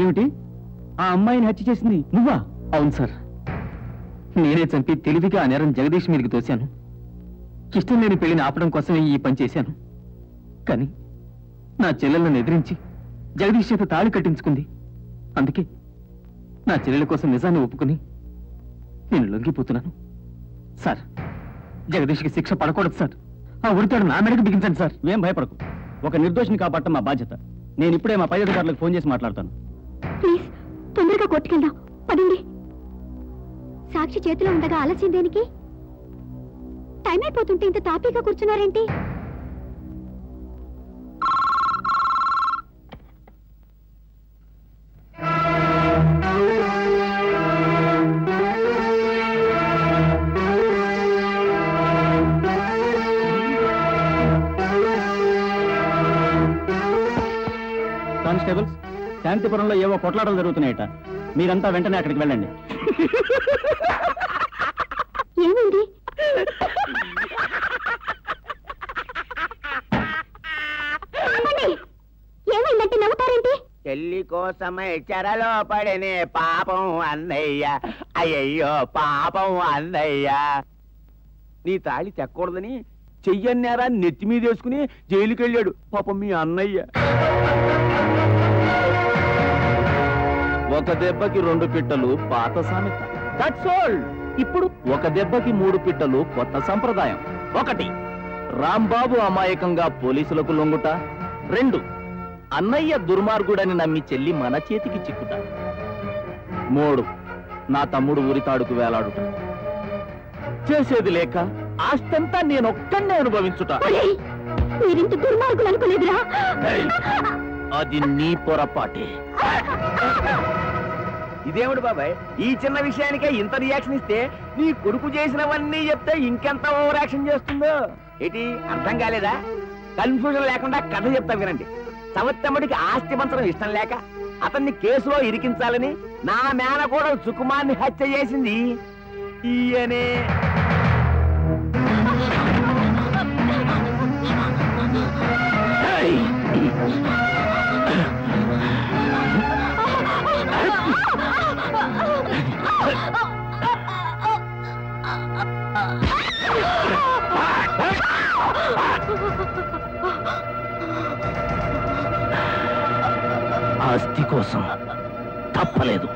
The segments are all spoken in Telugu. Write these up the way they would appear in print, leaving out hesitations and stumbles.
ఏమిటి? ఆ అమ్మాయిని హత్య చేసింది నువ్వా? అవును సార్, నేనే చంపి తెలివిగా ఆ నేరం జగదీష్ మీదకి తోశాను. ఇష్టం లేని పెళ్లిని ఆపడం కోసమే ఈ పని చేశాను. కానీ నా చెల్లెలను ఎదిరించి జగదీష్ చేత తాళి కట్టించుకుంది. అందుకే నా చెల్లెల కోసం నిజాన్ని ఒప్పుకుని నేను లొంగిపోతున్నాను. సార్, జగదీష్కి శిక్ష పడకూడదు సార్. ఆ ఉరితాడు నా మెడకు బిగించండి సార్. ఏం భయపడకు, ఒక నిర్దోషిని కాపాడటం మా బాధ్యత. నేను ఇప్పుడే మా పై అధికారులకు ఫోన్ చేసి మాట్లాడతాను. ప్లీజ్ తొందరగా కొట్టుకెళ్దాం, పదండి. సాక్షి చేతిలో ఉండగా ఆలస్యం దేనికి? టైం అయిపోతుంటే ఇంత తాపీగా కూర్చున్నారేంటి? కానిస్టేబుల్స్, శాంతిపురంలో ఏవో కొట్లాటలు జరుగుతున్నాయట. మీరంతా వెంటనే అక్కడికి వెళ్ళండి. ఏమైంది? ఏమైందంటే నవ్వుతారేంటి? చెల్లి కోసమై చెరలో పడినే పాపం అన్నయ్య, అయ్యయ్యో పాపం అన్నయ్య. నీ తాళి తెక్కూడదని చెయ్యన్నారా నెత్తి మీద వేసుకుని జైలుకి వెళ్ళాడు పాపం మీ అన్నయ్య. ఒక దెబ్బకి 2 పిట్టలు పాత సామెత. That's all. ఇప్పుడు ఒక దెబ్బకి 3 పిట్టలు కొత్త సంప్రదాయం. 1, రాంబాబు అమాయకంగా పోలీసులకు లొంగుట. 2, అన్నయ్య దుర్మార్గుడని నమ్మి చెల్లి మన చేతికి చిక్కుట. 3, నా తమ్ముడు ఉరితాడుకు వేలాడుట. చేసేది లేక ఆస్తంతా నేనొక్కడే అనుభవించుట. మీరింత దుర్మార్గులు అనుకోలేదురా. అది నీ పొరపాటే. ఇదేమిడు బాబాయ్, ఈ చిన్న విషయానికే ఇంత రియాక్షన్ ఇస్తే నీ కొడుకు చేసినవన్నీ చెప్తే ఇంకెంత ఓవర్ యాక్షన్ చేస్తుందో ఏంటి? అర్థం కాలేదా? కన్ఫ్యూజన్ లేకుండా కథ చెప్తా వినండి. సవత్తమ్మడికి ఆస్తి పంచడం ఇష్టం లేక అతన్ని కేసులో ఇరికించాలని నా మేనకోడలు సుకుమార్ని హత్య చేసింది ఈయనే. ఆస్తి కోసం తప్పలేదు.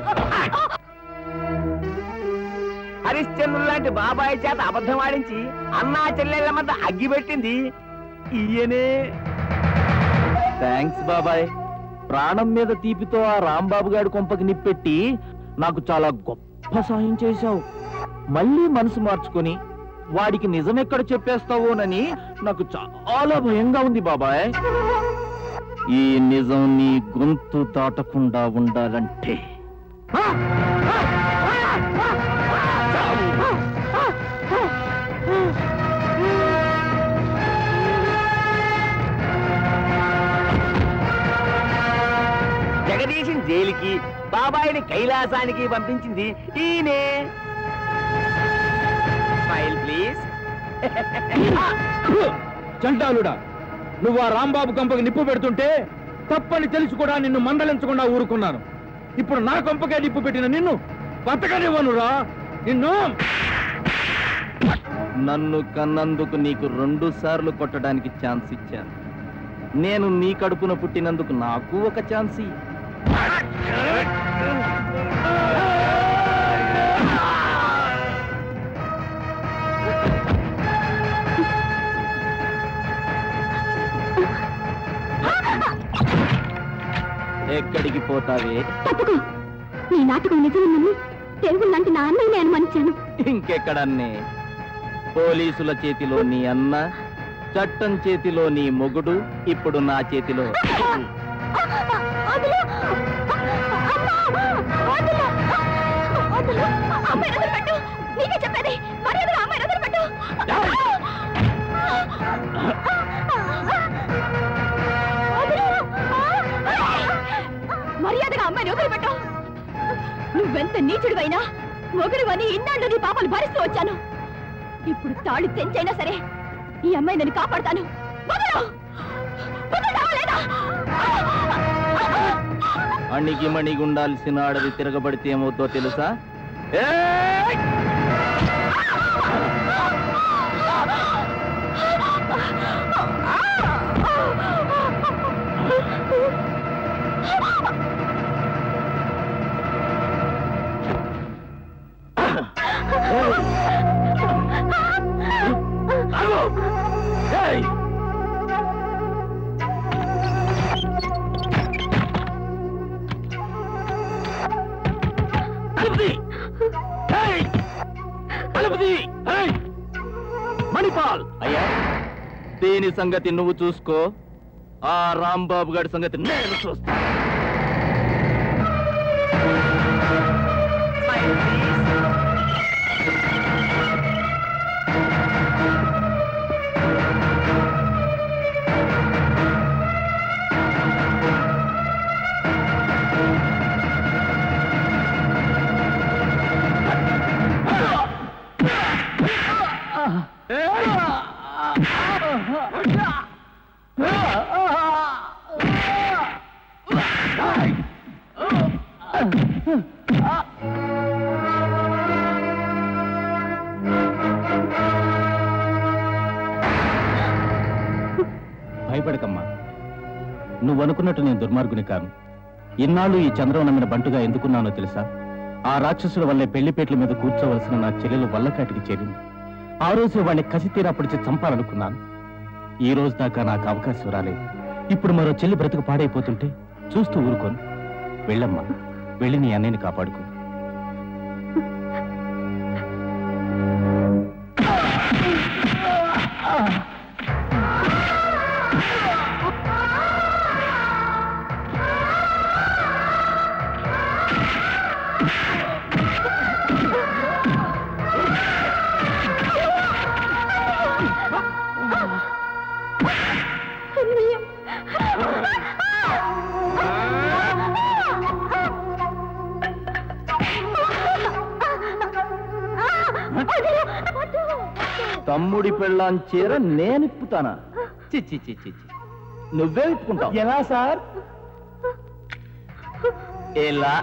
హరిశ్చంద్రుడు లాంటి బాబాయ్ చేత అబద్ధం ఆడించి అన్నా చెల్లెళ్ల మధ్య అగ్గి పెట్టింది ఈయనే. థ్యాంక్స్ బాబాయ్. ప్రాణం మీద తీపితో ఆ రాంబాబు గారి కొంపకి నిప్పెట్టి నాకు చాలా గొప్ప సాయం చేశావు. మళ్ళీ మనసు మార్చుకొని వాడికి నిజమెక్కడ చెప్పేస్తావోనని నాకు చాలా భయంగా ఉంది బాబాయ్. ఈ నిజం నీ గొంతు దాటకుండా ఉండాలంటే జగదీశం జైలుకి, బాబాయిని కైలాసానికి పంపించింది ఈయనే. Smile please. చంటాలుడా, నువ్వు ఆ రాంబాబు కొంపకి నిప్పు పెడుతుంటే తప్పని తెలిసి కూడా నిన్ను మందలించకుండా ఊరుకున్నాను. ఇప్పుడు నా కొంపకే నిప్పు పెట్టిన నిన్ను బతకనివ్వనురా. నిన్ను నన్ను కన్నందుకు నీకు 2 సార్లు కొట్టడానికి ఛాన్స్ ఇచ్చాను. నేను నీ కడుపున పుట్టినందుకు నాకు ఒక ఛాన్స్ ఇయ్యి. ఎక్కడికి పోతావే? తప్పుకో. నీ నాటకం నిజమేనని దేవుళ్ళంటే నా అన్నయ్యని అనుమానించాను. ఇంకెక్కడన్నే? పోలీసుల చేతిలో నీ అన్న, చట్టం చేతిలో నీ మొగుడు, ఇప్పుడు నా చేతిలో. నీకే చెప్పేది, మర్యాదగా అమ్మాయిని వదిలిపెట్టు. మర్యాదగా అమ్మాయిని వదిలిపెట్టు. నువ్వెంత నీచుడివైనా మొగుడువని ఇన్నాళ్ళు నీ పాపలు భరిస్తూ వచ్చాను. ఇప్పుడు తాళి తెంచైనా సరే ఈ అమ్మాయి నన్ను కాపాడతాను. అణిగి మణిగి ఉండాల్సిన ఆడది తిరగబడితే ఏమవుతో తెలుసా? మణిపాల్ అయ్యా, దీని సంగతి నువ్వు చూసుకో, ఆ రాంబాబు గారి సంగతి నేను చూస్తా. భయపడకమ్మా, నువ్వనుకున్నట్టు నేను దుర్మార్గుని కాను. ఇన్నాళ్ళు ఈ చంద్రం నమ్మిన బంటుగా ఎందుకున్నానో తెలుసా? ఆ రాక్షసుల వల్లే పెళ్లిపేట్ల మీద కూర్చోవలసిన నా చెల్లెలు వల్లకాటికి చేరింది. ఆ రోజు వాడిని కసి తీరా పొడిచి చంపాలనుకున్నాను. ఈ రోజు దాకా నాకు అవకాశం రాలేదు. ఇప్పుడు మరో చెల్లి బ్రతుకు పాడైపోతుంటే చూస్తూ ఊరుకోను. వెళ్ళమ్మా, వెళ్ళి నీ అన్నయ్యని కాపాడుకో. తమ్ముడి పెళ్ళాం చీర నేనిప్పుతానా? చిచ్చి చిచ్చి, నువ్వే ఇప్పుకుంటావు. ఎలా సార్? ఎలా?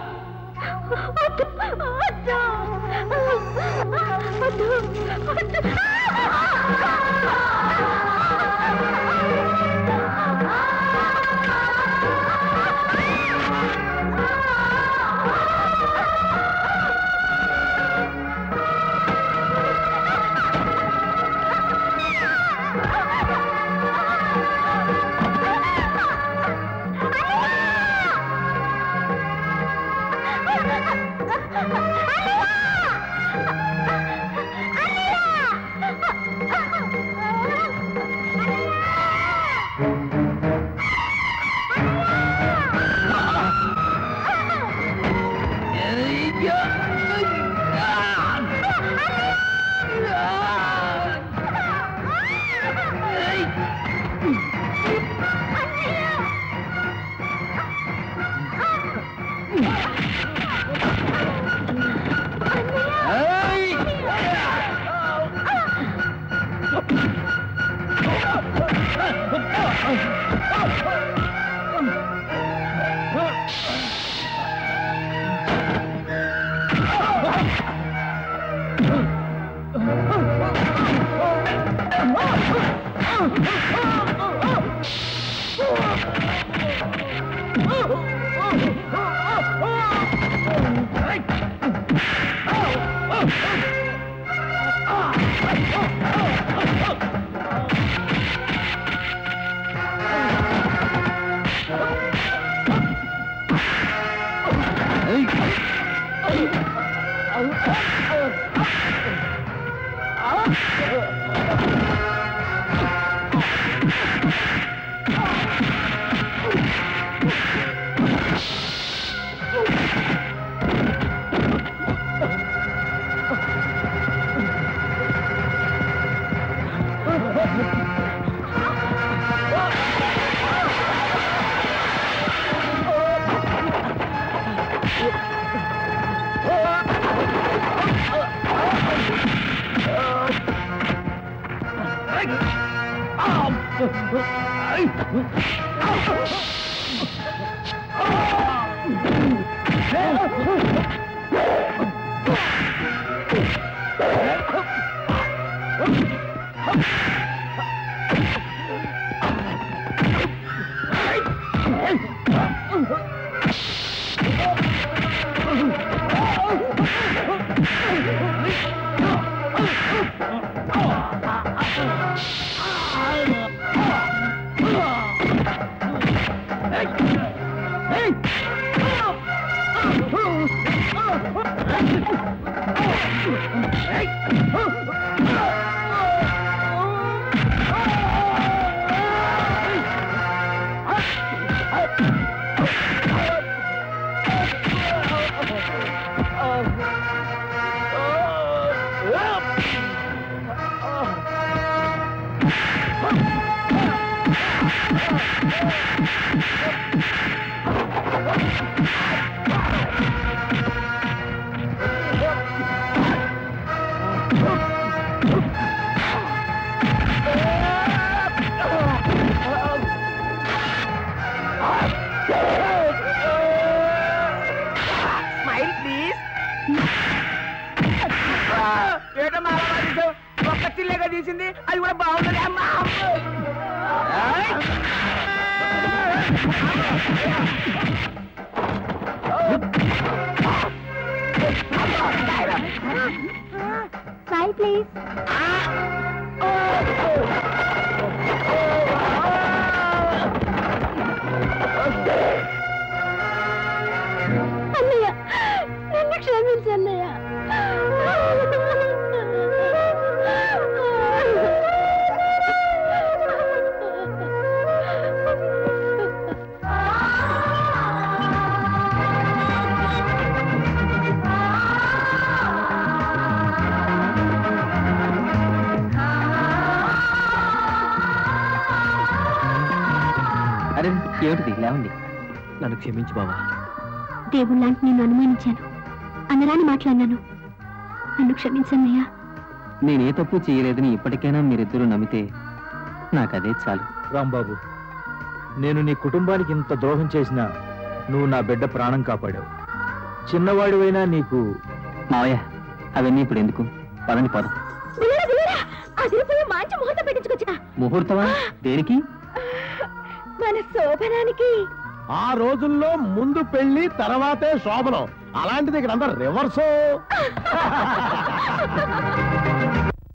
Smile please. ఏటమ్మా ఒక్క చిల్లేగా తీసింది, అది కూడా బాగుంది అమ్మా. Smile please. అన్నయ్య, నన్ను క్షమించు అన్నయ్య. అరే ఏమిటిది, లేవండి. నన్ను క్షమించు బావా. దేవుళ్ళంటే నేను అనుమానించాను, అన్నరాని మాట్లాడినాను. నన్ను క్షమించన్నయ్యా. నేనే తప్పు చేయలేదని ఇప్పటికైనా మీరిద్దరూ నమ్మితే నాకదే చాలు. రాంబాబు, నేను నీ కుటుంబానికి ఇంత ద్రోహం చేసినా నువ్వు నా బిడ్డ ప్రాణం కాపాడావు. చిన్నవాడివైనా నీకు. మావయ్య, అవన్నీ ఇప్పుడు ఎందుకు? పదండి పోదాం. అదిరిపోయి మంచి ముహూర్తం పెట్టించుకొచ్చా. ముహూర్తమా? దేనికి? మన శోభనానికి. ఆ రోజుల్లో ముందు పెళ్లి తర్వాతే శోభనం, అలాంటిది ఇక్కడ అంతా రివర్సు.